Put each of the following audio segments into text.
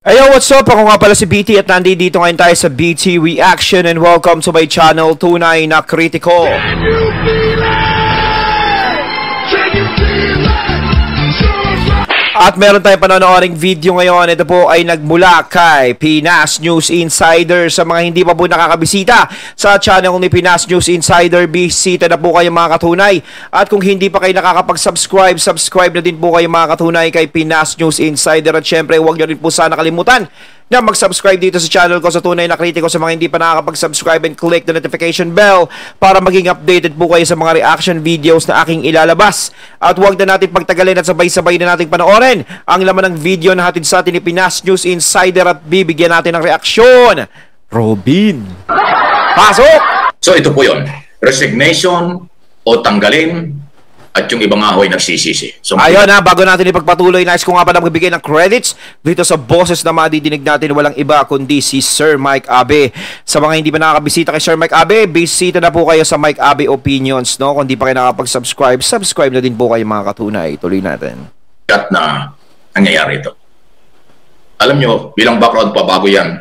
Ayo, what's up? Ako nga pala si BT at nandito ngayon tayo sa BT Reaction and welcome to my channel, Tunay na Kritiko. At meron tayong panonooring video ngayon. Ito po ay nagmula kay Pinas News Insider. Sa mga hindi pa po nakakabisita sa channel ni Pinas News Insider, bisita na po kayo mga katunay. At kung hindi pa kayo nakakapag-subscribe, subscribe na din po kayo mga katunay kay Pinas News Insider. At syempre, huwag nyo rin po sana kalimutan na mag-subscribe dito sa channel ko sa Tunay na Kritiko. Sa mga hindi pa nakakapag-subscribe, and click the notification bell para maging updated po kayo sa mga reaction videos na aking ilalabas. At huwag na natin pagtagalin at sabay-sabay na natin panoorin ang laman ng video na hatid sa atin ni Pinas News Insider at bibigyan natin ng reaksyon. Robin, pasok! So ito po yun, resignation o tanggalin at yung ibang ahoy nagsisisi. So, ayun na, bago natin ipagpatuloy, nais ko nga pala magbigay ng credits dito sa boses na madidinig natin, walang iba kundi si Sir Mike Abe. Sa mga hindi pa nakakabisita kay Sir Mike Abe, bisita na po kayo sa Mike Abe Opinions, no? Kung di pa kayo nakakapag-subscribe, subscribe na din po kayo mga katunay. Tuloy natin. At na nangyayari ito. Alam nyo, bilang background pa bago yan,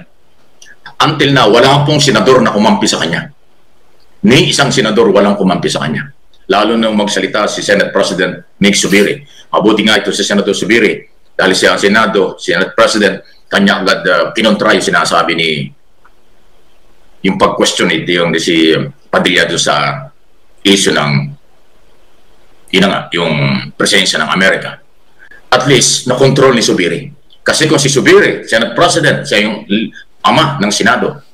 until na wala pong senador na kumampi sa kanya. Ni isang senador walang kumampi sa kanya. Lalo nang magsalita si Senate President Nick Zubiri. Mabuti nga ito si Senator Zubiri dahil siya ang Senado, Senate President, kanya agad kinontra yung sinasabi ni yung pag-question yung si Padilla doon sa issue ng yung presensya ng Amerika. At least na-control ni Zubiri. Kasi kung si Zubiri, Senate President, siya yung ama ng Senado,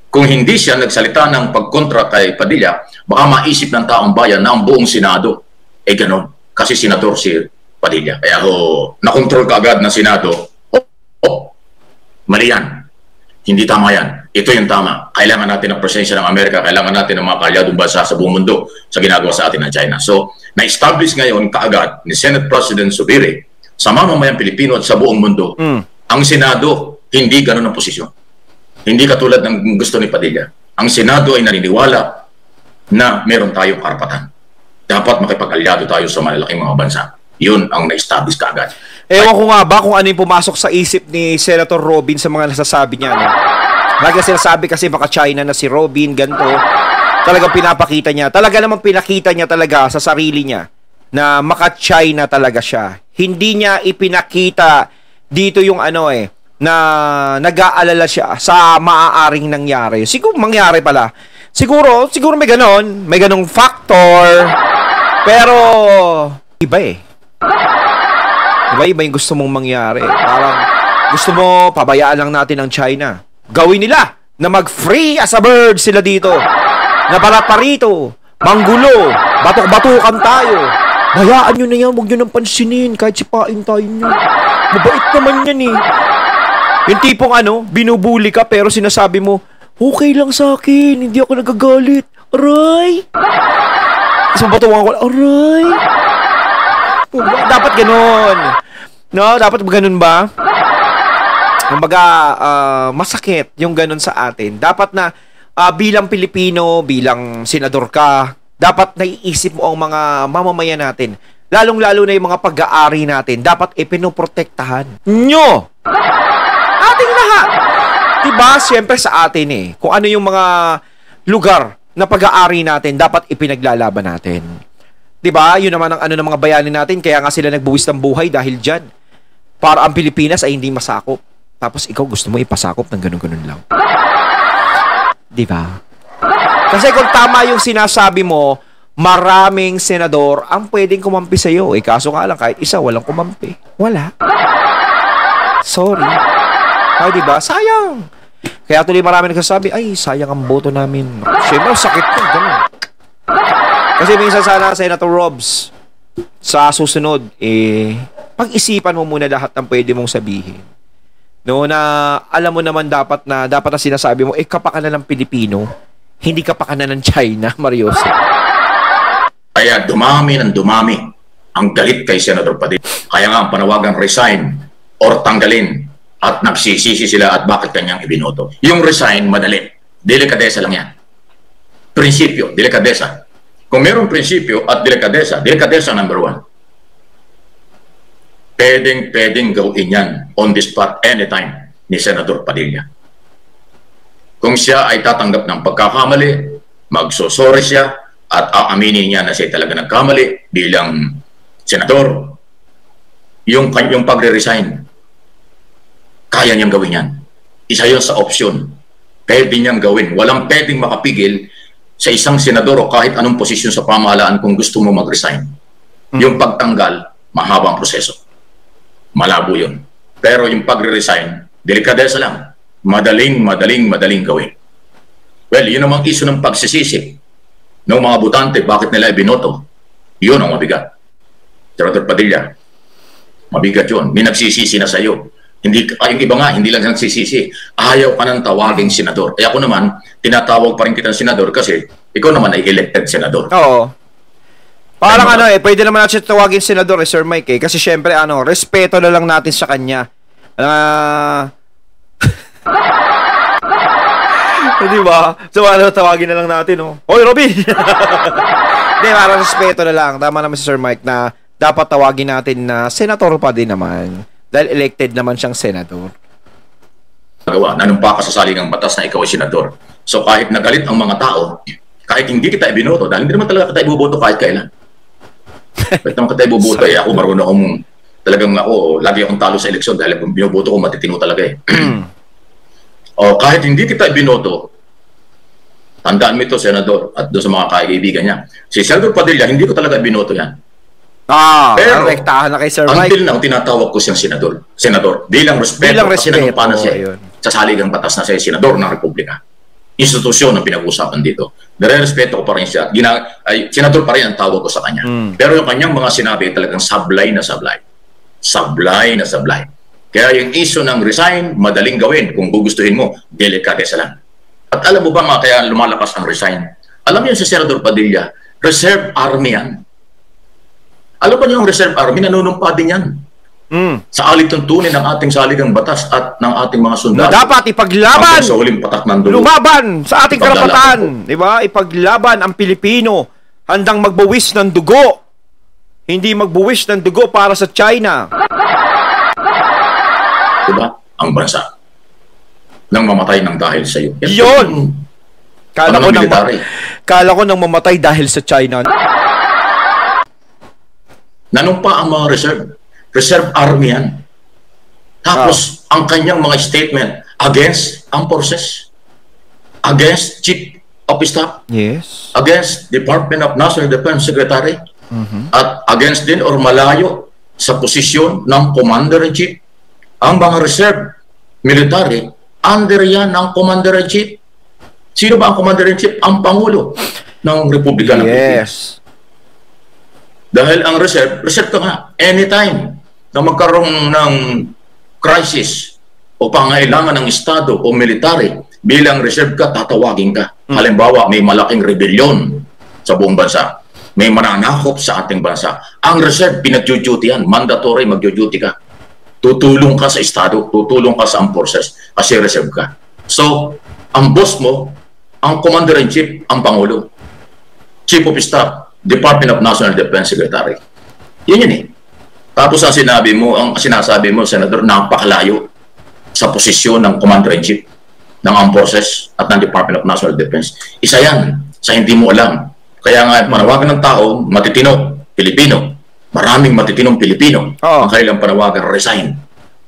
kung hindi siya nagsalita ng pagkontra kay Padilla, baka maisip ng taong bayan na ang buong Senado ay ganon. Kasi senador si Padilla. Kaya nakontrol ka agad ng Senado, mali yan. Hindi tama yan. Ito yung tama. Kailangan natin ng presensya ng Amerika, kailangan natin ng mga kalyadong bansa sa buong mundo sa ginagawa sa atin ng China. So, na-establish ngayon kaagad ni Senate President Zubiri sa mamamayang Pilipino at sa buong mundo, ang Senado hindi ganon ang posisyon. Hindi katulad ng gusto ni Padilla. Ang Senado ay naniniwala na meron tayong karapatan. Dapat makipag-alyado tayo sa malalaking mga bansa. Yun ang na-establish kaagad. Ewan ko nga ba kung ano yung pumasok sa isip ni Senator Robin sa mga nasasabi niya. No? Lagi sinasabi kasi baka China na si Robin, ganito. Talagang pinapakita niya. Talaga naman pinakita niya talaga sa sarili niya na maka-China talaga siya. Hindi niya ipinakita dito yung na nag-aalala siya sa maaaring nangyari. Siguro mangyari pala. Siguro may ganong factor. Pero iba Iba yung gusto mong mangyari. Parang gusto mo pabayaan lang natin ang China. Gawin nila na mag-free as a bird sila dito. Na para-parito, manggulo, batok-batukan tayo. Hayaan nyo na yan, huwag nyo nang pansinin kahit sipain tayo nyo. Mabait naman yan Yung tipong binubuli ka pero sinasabi mo, okay lang sa akin, hindi ako nagagalit. Aray! Tapos mabatuwa ko, aray! Dapat ganon. No? Dapat ganon ba? Kumbaga, masakit yung ganon sa atin. Dapat na bilang Pilipino, bilang senador ka, dapat naiisip mo ang mga mamamayan natin. Lalong-lalo na yung mga pag-aari natin. Dapat pinoprotektahan nyo. Ating lahat. Diba? Siyempre sa atin Kung ano yung mga lugar na pag-aari natin, dapat ipinaglalaban natin. Diba? Yun naman ang ng mga bayani natin. Kaya nga sila nagbuwis ng buhay dahil dyan. Para ang Pilipinas ay hindi masakop. Tapos ikaw gusto mo ipasakop ng ganun-ganun lang. Diba? Kasi kung tama yung sinasabi mo, maraming senador ang pwedeng kumampi sa'yo. Kaso nga lang, kahit isa, walang kumampi. Wala. Sorry. Ay, diba? Sayang. Kaya tuloy marami nagsasabi, ay, sayang ang boto namin. Siyempre, sakit na. Ganun. Kasi minsan sana, Senator Robs, sa susunod, pag-isipan mo muna lahat ng pwede mong sabihin. No, na alam mo naman dapat na sinasabi mo, kapakanan ng Pilipino, hindi kapakanan ng China, Mariose. Kaya dumami ang galit kay Senator Padilla. Kaya nga ang panawagang resign or tanggalin at nagsisisi sila at bakit kanyang ibinoto. Yung resign, madali. Delikadesa lang yan. Prinsipyo, delikadesa. Kung mayroong prinsipyo at delikadesa number 1. Pwedeng gawin yan on the spot anytime. ni Senador Padilla. Kung siya ay tatanggap ng pagkakamali, magsosorry siya at aaminin niya na siya talaga nagkamali bilang senador, yung pagre-resign, kaya niyang gawin yan. Isa yun sa opsyon. Pwede niyang gawin. Walang pwedeng makapigil sa isang senador o kahit anong posisyon sa pamahalaan kung gusto mo mag-resign. Yung pagtanggal, mahabang proseso. Malabo yun. Pero yung pagre-resign, delikadesa lang. Madaling gawin. Well, yun namang iso ng pagsisisi ng mga botante, bakit nila ibinoto? Yun ang mabigat. Senador Padilla, mabigat yun. May nagsisisi na sa'yo. Hindi, yung iba nga, hindi lang nagsisisi. Ayaw ka ng tawaging senador. Kaya ako naman, tinatawag pa rin kitang senador kasi ikaw naman ay elected senador. Oo. Parang pwede naman natin tawagin senador Sir Mike kasi syempre respeto na lang natin sa kanya. Di ba? So tawagin na lang natin, Hoy, Robin! Hindi, parang respeto na lang. Tama naman si Sir Mike na dapat tawagin natin na senator pa din naman. Dahil elected naman siyang senador. Nanumpa ka sa saligang batas na ikaw ay senador. So kahit nagalit ang mga tao, kahit hindi kita ibinoto, dahil hindi naman talaga kita iboboto kahit kailan. Kahit naman kita iboboto, ako marunong akong, talagang lagi akong talo sa eleksyon dahil kung binoboto ko, matitino talaga O kahit hindi kita ibinoto, tandaan mo ito, senador, at doon sa mga kaibigan niya. Si Senador Padilla, hindi ko talaga ibinoto yan. Pero, rektahan na kay Sir Mike. Until now, tinatawag ko siyang senador. Senador, bilang respeto. Kasi nanumpa na siya sa saligang batas na siya senador ng Republika. Institusyon ang pinag-usapan dito. Nare-respeto ko pa rin siya. Senador pa rin ang tawag ko sa kanya. Pero yung kanyang mga sinabi talagang sablay na sablay. Sablay na sablay. Kaya yung issue ng resign, madaling gawin. Kung gugustuhin mo, delikatesa lang. At alam mo ba mga kaya lumalakas ang resign? Alam niyo si Senador Padilla, Reserve Army yan. Alam ba niyo yung Reserve Army, nanunumpa din yan. Sa alituntunin ng ating saligang batas at ng ating mga sundalo. Na dapat ipaglaban! Sa huling patak ng dulo. Lumaban sa ating karapatan. Diba? Ipaglaban ang Pilipino. Handang magbuwis ng dugo. Hindi magbuwis ng dugo para sa China. Diba? Ang bansa. Nang mamatay ng dahil sa iyo. Yun! Kala ko nang mamatay dahil sa China. Nanumpa ang mga Reserve Army yan. Tapos, ang kanyang mga statement against ang forces, against Chief of Staff, yes, against Department of National Defense Secretary, at against din or malayo sa posisyon ng Commander-in-Chief. Ang mga reserve military, under yan ng Commander-in-Chief. Sino ba ang Commander-in-Chief? Ang Pangulo ng Republika ng Pilipinas. Dahil ang reserve ka nga anytime na magkaroon ng crisis o pangailangan ng Estado o military, bilang reserve ka, tatawagin ka. Halimbawa, may malaking rebellion sa buong bansa. May mananakop sa ating bansa. Ang reserve, pinag-duty yan. Mandatory mag-duty ka. Tutulong ka sa Estado, tutulong ka sa armed forces kasi reserve ka. So, ang boss mo, ang Commander-in-Chief, ang Pangulo. Chief of Staff, Department of National Defense Secretary. Yun. Tapos ang sinasabi mo, Senador, napakalayo sa posisyon ng Commander-in-Chief ng Armed Forces at ng Department of National Defense. Isa yan sa hindi mo alam. Kaya nga, manawagan ng tao, matitino, Pilipino. Maraming matitinong Pilipino ang kailang panawagan, resign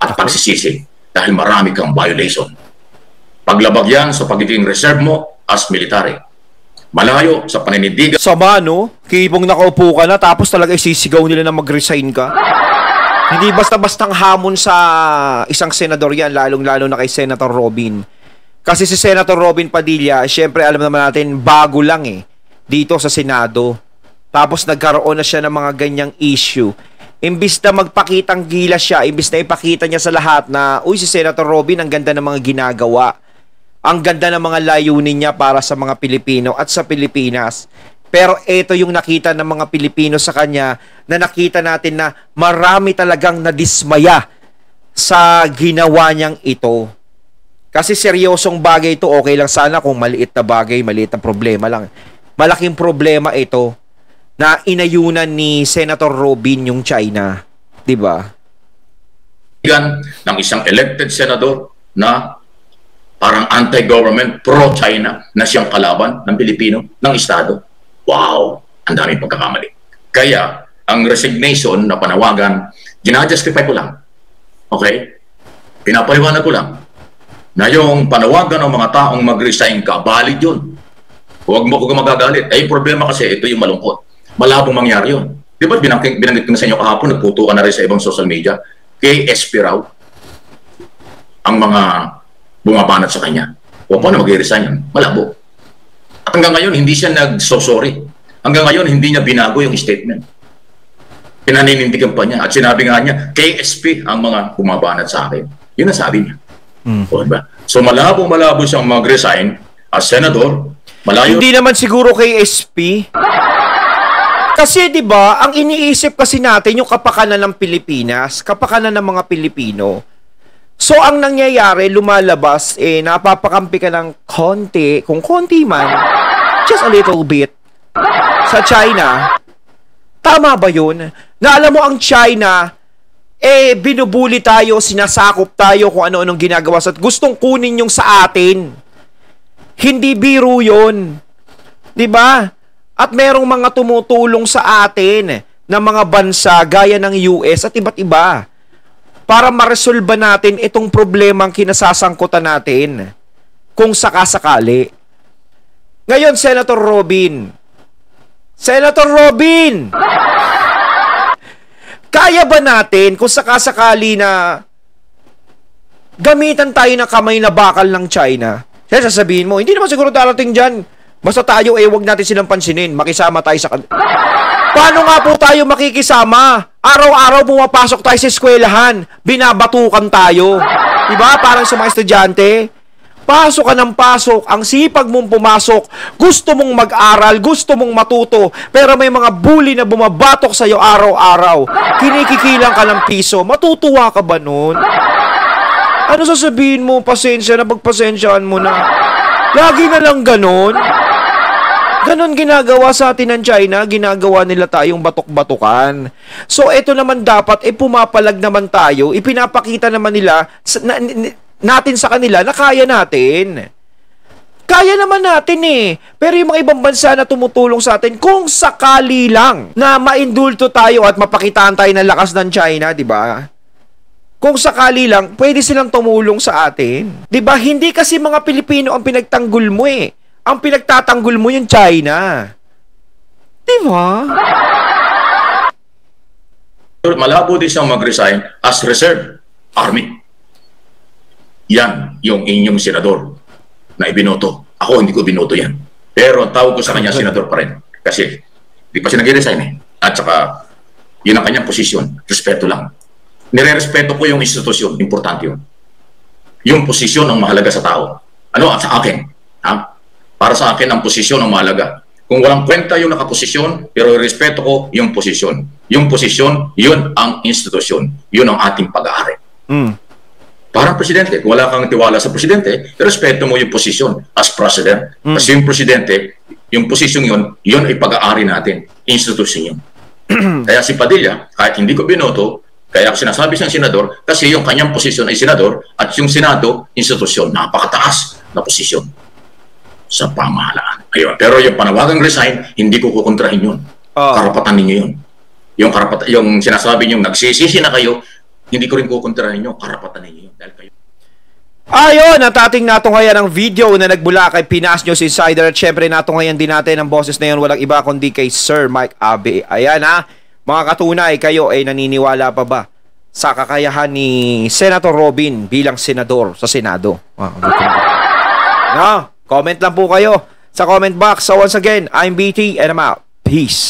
at pagsisisi dahil marami kang violation. Paglabag yan sa pagiging reserve mo as military. Malayo sa paninindigan. Sama, no? Kipong nakaupo ka na tapos talaga isisigaw nila na mag-resign ka. Hindi basta-bastang hamon sa isang senador yan, lalong-lalo na kay Senator Robin. Kasi si Senator Robin Padilla, syempre alam naman natin, bago lang dito sa Senado. Tapos nagkaroon na siya ng mga ganyang issue. Imbis na magpakitang gilas siya, imbis na ipakita niya sa lahat na, uy, si Senator Robin, ang ganda ng mga ginagawa. Ang ganda ng mga layunin niya para sa mga Pilipino at sa Pilipinas. Pero ito yung nakita ng mga Pilipino sa kanya na nakita natin na marami talagang nadismaya sa ginawa niyang ito. Kasi seryosong bagay ito, okay lang sana kung maliit na bagay, maliit na problema lang. Malaking problema ito na inayunan ni Senator Robin yung China. Diba? Ng isang elected senador na parang anti-government, pro-China na siyang kalaban ng Pilipino, ng Estado. Wow! Ang daming pagkakamali. Kaya, ang resignation na panawagan, ginajustify ko lang. Okay? Pinapaliwanag ko lang na yung panawagan ng mga taong mag-resign ka, valid yun. Huwag mo ko magagalit. Ay, problema kasi, ito yung malungkot. Malabong mangyari yun. Di ba binanggit ko na sa inyo kahapon, nagputo ka na rin sa ibang social media, KSP raw, ang mga bumabanat sa kanya. O paano mag-resign yan? Malabo. At hanggang ngayon, hindi siya nag-sorry. Hanggang ngayon, hindi niya binago yung statement. Pinaninindigan pa niya. At sinabi nga niya, KSP ang mga bumabanat sa akin. Yun ang sabi niya. O, diba? So malabo siyang mag-resign as senador. Malayo. Hindi naman siguro KSP. Kasi 'di ba, ang iniisip kasi natin yung kapakanan ng Pilipinas, kapakanan ng mga Pilipino. So ang nangyayari, lumalabas napapakampi ka ng konti, kung konti man, just a little bit sa China. Tama ba 'yun? Na alam mo ang China binubuli tayo, sinasakop tayo kung ano-anong ginagawa at gustong kunin yung sa atin. Hindi biro 'yun. 'Di ba? At merong mga tumutulong sa atin na mga bansa gaya ng US at iba't iba para maresolba natin itong problemang kinasasangkutan natin kung sakasakali. Ngayon, Senator Robin, kaya ba natin kung sakasakali na gamitan tayo ng kamay na bakal ng China? Kaya sasabihin mo, hindi naman siguro darating dyan. Basta tayo, wag natin silang pansinin. Makisama tayo sa Paano nga po tayo makikisama? Araw-araw pumapasok tayo sa eskwelahan. Binabatukan tayo. Diba? Parang sa mga estudyante. Pasok ka ng pasok. Ang sipag mong pumasok. Gusto mong mag-aral. Gusto mong matuto. Pero may mga bully na bumabatok sa'yo araw-araw. Kinikikilang ka ng piso. Matutuwa ka ba nun? Ano sasabihin mo? Pasensya na, pagpasensyaan mo na. Lagi na lang ganon. Ganon ginagawa sa atin ng China, ginagawa nila tayong batok-batukan. So, ito naman dapat, pumapalag naman tayo, ipinapakita naman nila, natin sa kanila na kaya natin. Kaya naman natin Pero yung mga ibang bansa na tumutulong sa atin, kung sakali lang na maindulto tayo at mapakitaan tayo ng lakas ng China, di ba? Kung sakali lang, pwede silang tumulong sa atin. 'Di ba? Hindi kasi mga Pilipino ang pinagtanggol mo Ang pinagtatanggol mo yung China. 'Di ba? Malabo din siyang mag-resign as reserve army. Yan yung inyong senador na ibinoto. Ako hindi ko binoto yan. Pero ang tawag ko sa kanya senador pa rin. Kasi di pa siya nag-resign At saka yun ang kanyang posisyon. Respeto lang. Nire-respeto ko yung institusyon. Importante yun. Yung posisyon ang mahalaga sa tao. Ano? Sa akin. Para sa akin, ang posisyon ang mahalaga. Kung walang kwenta yung nakaposisyon, pero respeto ko yung posisyon. Yung posisyon, yun ang institusyon. Yun ang ating pag-aari. Parang presidente, kung wala kang tiwala sa presidente, respeto mo yung posisyon as president. Kasi yung presidente, yung posisyon yun, yun ay pag-aari natin. Institusyon yun. Kaya si Padilla, kahit hindi ko binoto, kaya sinasabi siyang senador, kasi yung kanyang posisyon ay senador, at yung senado, institusyon, napakataas na posisyon sa pamahalaan. Ayun. Pero yung panawagang resign, hindi ko kukontrahin yun. Karapatan ninyo yun. Yung sinasabi nyo, nagsisisi na kayo, hindi ko rin kukontrahin nyo, karapatan ninyo yun. Dahil kayo. Ayun, natating natunghayan ang video na nagbula kay Pinas News Insider. At syempre natunghayan din natin ang boses na yun, walang iba kundi kay Sir Mike Abe. Ayan mga katunay, kayo ay naniniwala pa ba sa kakayahan ni Senator Robin bilang senador sa Senado? Comment lang po kayo sa comment box. So once again, I'm BT and I'm out. Peace.